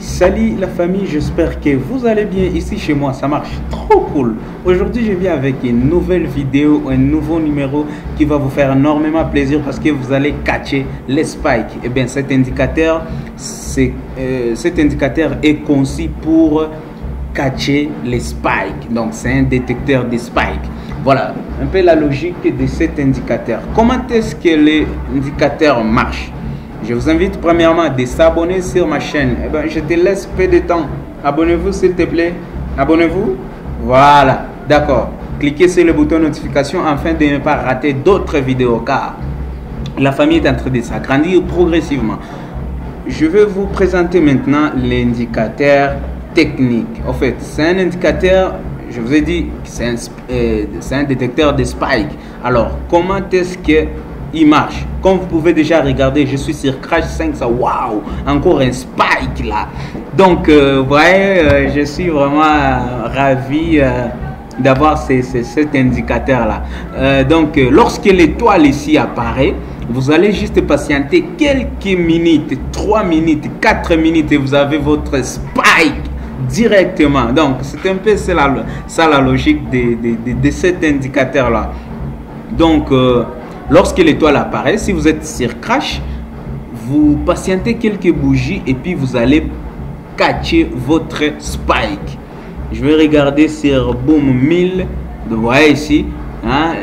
Salut la famille, j'espère que vous allez bien. Ici chez moi, ça marche trop cool. Aujourd'hui, je viens avec une nouvelle vidéo, un nouveau numéro qui va vous faire énormément plaisir parce que vous allez catcher les spikes. Et bien, cet indicateur est conçu pour catcher les spikes. Donc, c'est un détecteur de spikes. Voilà un peu la logique de cet indicateur. Comment est-ce que l'indicateur marche? Je vous invite premièrement à s'abonner sur ma chaîne. Eh ben, je te laisse peu de temps. Abonnez-vous s'il te plaît. Abonnez-vous. Voilà. D'accord. Cliquez sur le bouton notification afin de ne pas rater d'autres vidéos car la famille est en train de s'agrandir progressivement. Je vais vous présenter maintenant l'indicateur technique. En fait, c'est un indicateur, je vous ai dit, c'est un détecteur de spike. Alors, comment est-ce que il marche? Comme vous pouvez déjà regarder, je suis sur Crash 5, ça, waouh, encore un spike là. Donc, vous voyez, je suis vraiment ravi d'avoir cet indicateur là. Donc, lorsque l'étoile ici apparaît, vous allez juste patienter quelques minutes, 3 minutes, 4 minutes et vous avez votre spike directement. Donc, c'est un peu ça la logique de cet indicateur là. Donc, lorsque l'étoile apparaît, si vous êtes sur Crash, vous patientez quelques bougies et puis vous allez catcher votre spike. Je vais regarder sur Boom 1000. Vous voyez ici, hein,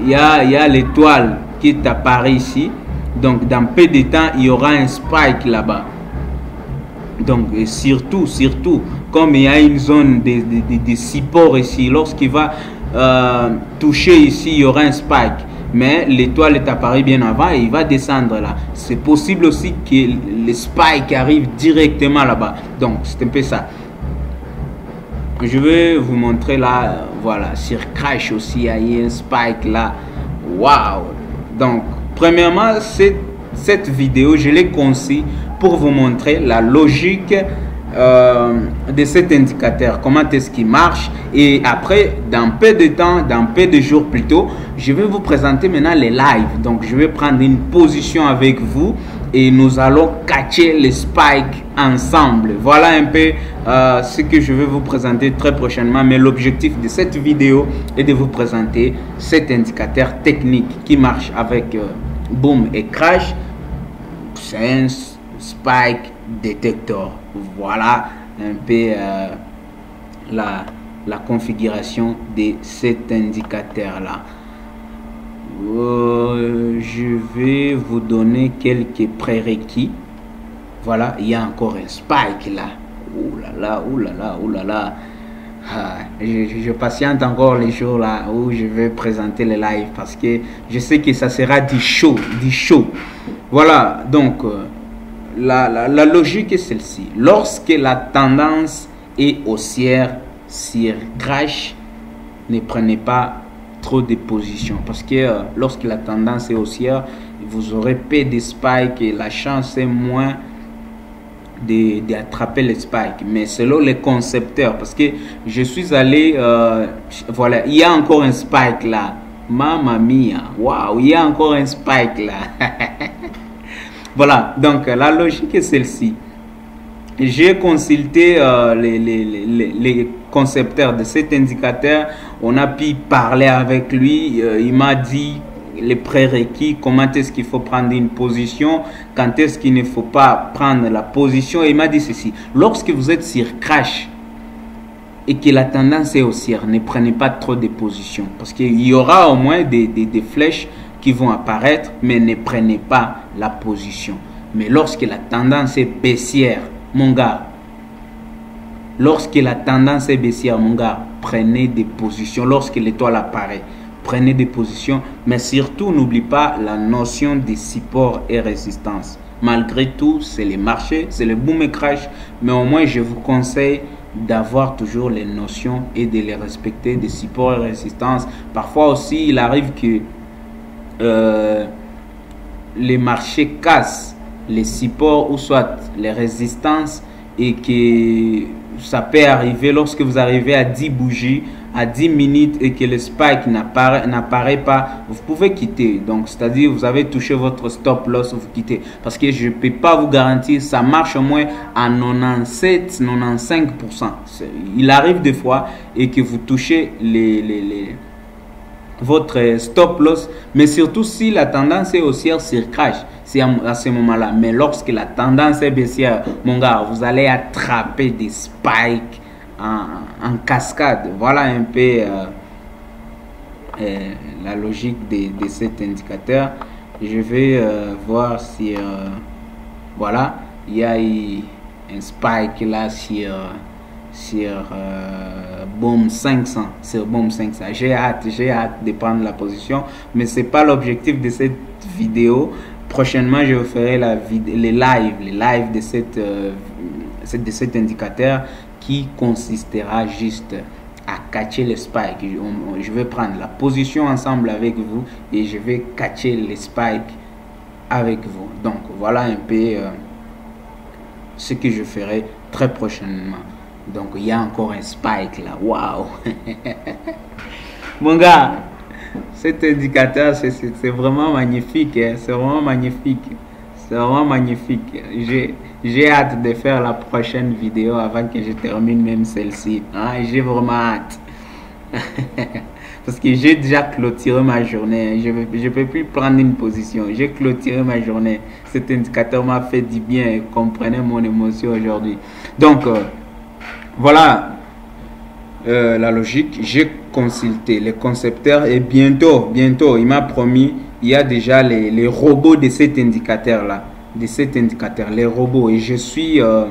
il y a l'étoile qui est apparue ici. Donc, dans peu de temps, il y aura un spike là-bas. Donc, et surtout, comme il y a une zone de support ici, lorsqu'il va toucher ici, il y aura un spike. Mais l'étoile est apparue bien avant et il va descendre là. C'est possible aussi que le spike arrive directement là-bas. Donc, c'est un peu ça. Je vais vous montrer là. Voilà, sur Crash aussi, il y a un spike là. Waouh! Donc, premièrement, cette vidéo, je l'ai conçue pour vous montrer la logique de cet indicateur, comment est-ce qu'il marche, et après dans peu de temps, dans peu de jours plutôt, je vais vous présenter maintenant les lives. Donc je vais prendre une position avec vous et nous allons catcher les spikes ensemble. Voilà un peu ce que je vais vous présenter très prochainement, mais l'objectif de cette vidéo est de vous présenter cet indicateur technique qui marche avec Boom et Crash. C'est un spike detector. Voilà un peu la configuration de cet indicateur là. Je vais vous donner quelques prérequis. Voilà, il y a encore un spike là. Ouh là là, ouh là là, ouh là là. Je patiente encore les jours là où je vais présenter les lives parce que je sais que ça sera du show. Voilà, donc la logique est celle-ci. Lorsque la tendance est haussière sur Crash, ne prenez pas trop de position parce que lorsque la tendance est haussière, vous aurez peu de spikes et la chance est moins d'attraper les spikes. Mais selon les concepteurs, parce que je suis allé, voilà, il y a encore un spike là. Mamma mia, waouh, il y a encore un spike là. Voilà, donc la logique est celle-ci. J'ai consulté les concepteurs de cet indicateur. On a pu parler avec lui. Il m'a dit les prérequis, comment est-ce qu'il faut prendre une position, quand est-ce qu'il ne faut pas prendre la position. Et il m'a dit ceci: lorsque vous êtes sur Crash et que la tendance est haussière, ne prenez pas trop de positions parce qu'il y aura au moins des flèches qui vont apparaître, mais ne prenez pas la position. Mais lorsque la tendance est baissière, mon gars, lorsque la tendance est baissière, mon gars, prenez des positions. Lorsque l'étoile apparaît, prenez des positions, mais surtout n'oublie pas la notion de support et résistance. Malgré tout, c'est le marché, c'est le boom et crash, mais au moins je vous conseille d'avoir toujours les notions et de les respecter, des supports et résistance. Parfois aussi, il arrive que les marchés cassent les supports ou soit les résistances et que ça peut arriver lorsque vous arrivez à 10 bougies à 10 minutes et que le spike n'apparaît pas, vous pouvez quitter. Donc, c'est-à-dire, vous avez touché votre stop loss, vous quittez. Parce que je ne peux pas vous garantir, ça marche au moins à 97-95%. Il arrive des fois et que vous touchez votre stop loss, mais surtout si la tendance est haussière sur crash, c'est à ce moment-là. Mais lorsque la tendance est baissière, mon gars, vous allez attraper des spikes en cascade. Voilà un peu la logique de cet indicateur. Je vais voir si voilà, il y a un spike là sur BOM 500, sur BOM 500. J'ai hâte de prendre la position, mais c'est pas l'objectif de cette vidéo. Prochainement, je vous ferai les lives de cet indicateur qui consistera juste à catcher les spikes. Je vais prendre la position ensemble avec vous et je vais catcher les spikes avec vous. Donc, voilà un peu ce que je ferai très prochainement. Donc, il y a encore un spike là. Waouh! Mon gars, cet indicateur, c'est vraiment magnifique. Hein? C'est vraiment magnifique. C'est vraiment magnifique. J'ai hâte de faire la prochaine vidéo avant que je termine même celle-ci. Hein? J'ai vraiment hâte. Parce que j'ai déjà clôturé ma journée. Je ne peux plus prendre une position. J'ai clôturé ma journée. Cet indicateur m'a fait du bien et comprenez mon émotion aujourd'hui. Donc, voilà la logique. J'ai consulté les concepteurs et bientôt, il m'a promis, il y a déjà les robots de cet indicateur là, les robots, et je suis en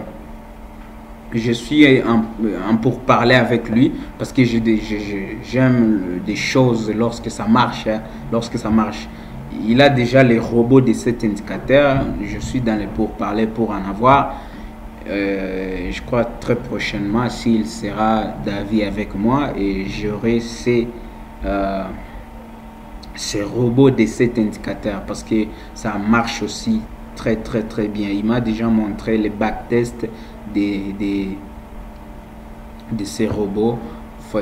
pour parler avec lui parce que j'aime des choses lorsque ça marche, hein, lorsque ça marche. Il a déjà les robots de cet indicateur. Je suis dans les pourparlers pour en avoir. Je crois très prochainement s'il sera d'avis avec moi et j'aurai ces robots de cet indicateur parce que ça marche aussi très bien. Il m'a déjà montré les backtests de ces robots.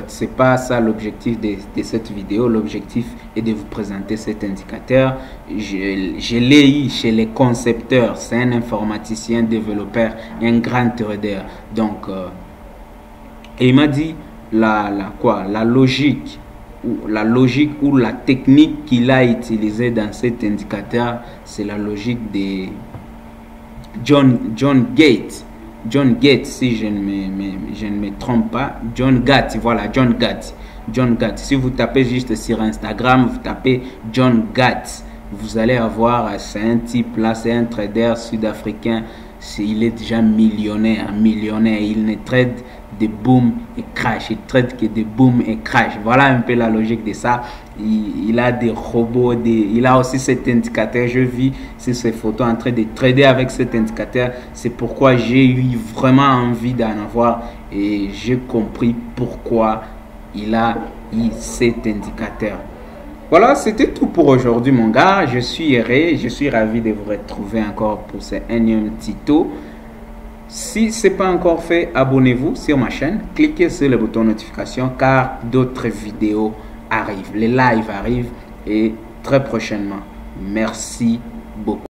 C'est pas ça l'objectif de cette vidéo. L'objectif est de vous présenter cet indicateur. Je l'ai eu chez les concepteurs. C'est un informaticien, développeur, un grand trader. Donc, et il m'a dit la logique ou la technique qu'il a utilisée dans cet indicateur, c'est la logique de John Gates. John Gates, si je ne me trompe pas. John Gates, voilà, John Gates. Si vous tapez juste sur Instagram, vous tapez John Gates, vous allez avoir, c'est un type là, c'est un trader sud-africain. Il est déjà millionnaire. Il ne trade de boom et crash. Il trade que de boom et crash. Voilà un peu la logique de ça. Il a des robots, il a aussi cet indicateur. Je vis sur ces photos en train de trader avec cet indicateur. C'est pourquoi j'ai eu vraiment envie d'en avoir et j'ai compris pourquoi il a eu cet indicateur. Voilà, c'était tout pour aujourd'hui, mon gars. Je suis heureux, je suis ravi de vous retrouver encore pour ce énième tuto. Si ce n'est pas encore fait, abonnez-vous sur ma chaîne. Cliquez sur le bouton notification car d'autres vidéos arrivent. Les lives arrivent et très prochainement. Merci beaucoup.